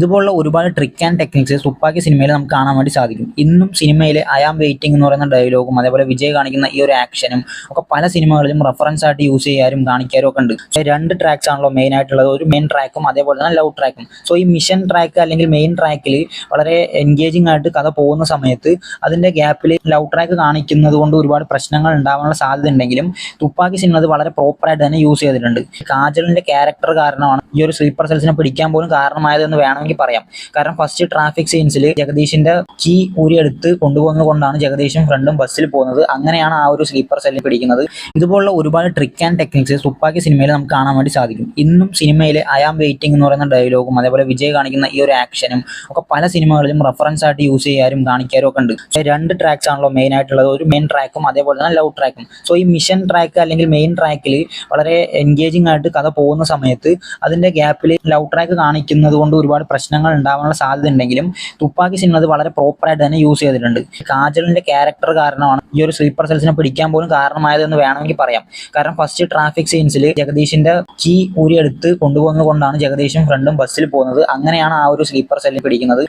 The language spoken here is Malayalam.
ഇതുപോലുള്ള ഒരുപാട് ട്രിക്ക് ആൻഡ് ടെക്നിക്സ് തുപ്പാക്കി സിനിമയിൽ നമുക്ക് കാണാൻ വേണ്ടി സാധിക്കും. ഇന്നും സിനിമയിൽ ഐ ആം വെയിറ്റിംഗ് എന്ന് പറയുന്ന ഡയലോഗും അതേപോലെ വിജയ് കാണിക്കുന്ന ഈ ഒരു ആക്ഷനും ഒക്കെ പല സിനിമകളിലും റെഫറൻസ് ആയിട്ട് യൂസ് ചെയ്യാനും കാണിക്കാനും ഒക്കെ ഉണ്ട്. രണ്ട് ട്രാക്സ് ആണല്ലോ മെയിൻ ആയിട്ടുള്ളത്, ഒരു മെയിൻ ട്രാക്കും അതേപോലെ തന്നെ ലവ് ട്രാക്കും. സോ ഈ മിഷൻ ട്രാക്ക് അല്ലെങ്കിൽ മെയിൻ ട്രാക്കിൽ വളരെ എൻഗേജിംഗ് ആയിട്ട് കഥ പോകുന്ന സമയത്ത് അതിന്റെ ഗ്യാപ്പിൽ ലവ് ട്രാക്ക് കാണിക്കുന്നത് കൊണ്ട് ഒരുപാട് പ്രശ്നങ്ങൾ ഉണ്ടാവാനുള്ള സാധ്യത ഉണ്ടെങ്കിലും തുപ്പാക്കി സിനിമ അത് വളരെ പ്രോപ്പറായിട്ട് തന്നെ യൂസ് ചെയ്തിട്ടുണ്ട്. കാജലിന്റെ ക്യാരക്ടർ കാരണമാണ് ഈ ഒരു സ്ലീപ്പർ സെൽസിനെ പിടിക്കാൻ പോലും കാരണമായതെന്ന് വേണമെങ്കിൽ പറയാം. കാരണം ഫസ്റ്റ് ട്രാഫിക് സീൻസിൽ ജഗദീഷിന്റെ കീ ഊരിയെടുത്ത് കൊണ്ടുപോകുന്നത് കൊണ്ടാണ് ജഗദീഷും ഫ്രണ്ടും ബസ്സിൽ പോകുന്നത്. അങ്ങനെയാണ് ആ ഒരു സ്ലീപ്പർ സെല്ലിൽ പിടിക്കുന്നത്. ഇതുപോലുള്ള ഒരുപാട് ട്രിക്ക് ആൻഡ് ടെക്നിക്സ് തുപ്പാക്കി സിനിമയിൽ നമുക്ക് കാണാൻ വേണ്ടി സാധിക്കും. ഇന്നും സിനിമയിൽ ഐ ആം വെയിറ്റിംഗ് എന്ന് പറയുന്ന ഡയലോഗും അതേപോലെ വിജയ് കാണിക്കുന്ന ഈ ഒരു ആക്ഷനും ഒക്കെ പല സിനിമകളിലും റെഫറൻസ് ആയിട്ട് യൂസ് ചെയ്യാനും കാണിക്കാനും ഒക്കെ ഉണ്ട്. രണ്ട് ട്രാക്സ് ആണല്ലോ മെയിൻ ആയിട്ടുള്ളത്, ഒരു മെയിൻ ട്രാക്കും അതേപോലെ തന്നെ ലവ് ട്രാക്കും. സോ ഈ മിഷൻ ട്രാക്ക് അല്ലെങ്കിൽ മെയിൻ ട്രാക്കിൽ വളരെ എൻഗേജിംഗ് ആയിട്ട് കഥ പോകുന്ന സമയത്ത് അതിന്റെ ഗ്യാപ്പിൽ ലവ് ട്രാക്ക് കാണിക്കുന്നത് കൊണ്ട് ഒരുപാട് പ്രശ്നങ്ങൾ ഉണ്ടാവാനുള്ള സാധ്യത ഉണ്ടെങ്കിലും തുപ്പാക്കി സിനിമ അത് വളരെ പ്രോപ്പറായിട്ട് തന്നെ യൂസ് ചെയ്തിട്ടുണ്ട്. കാജലിന്റെ ക്യാരക്ടർ കാരണമാണ് ഈ ഒരു സ്ലീപ്പർ സെൽസിനെ പിടിക്കാൻ പോലും കാരണമായതെന്ന് വേണമെങ്കിൽ പറയാം. കാരണം ഫസ്റ്റ് ട്രാഫിക് സീൻസിൽ ജഗദീഷിന്റെ കീ ഊരിയെടുത്ത് കൊണ്ടുപോകുന്നത് കൊണ്ടാണ് ജഗദീഷും ഫ്രണ്ടും ബസ്സിൽ പോകുന്നത്. അങ്ങനെയാണ് ആ ഒരു സ്ലീപ്പർ സെല്ലിൽ പിടിക്കുന്നത്.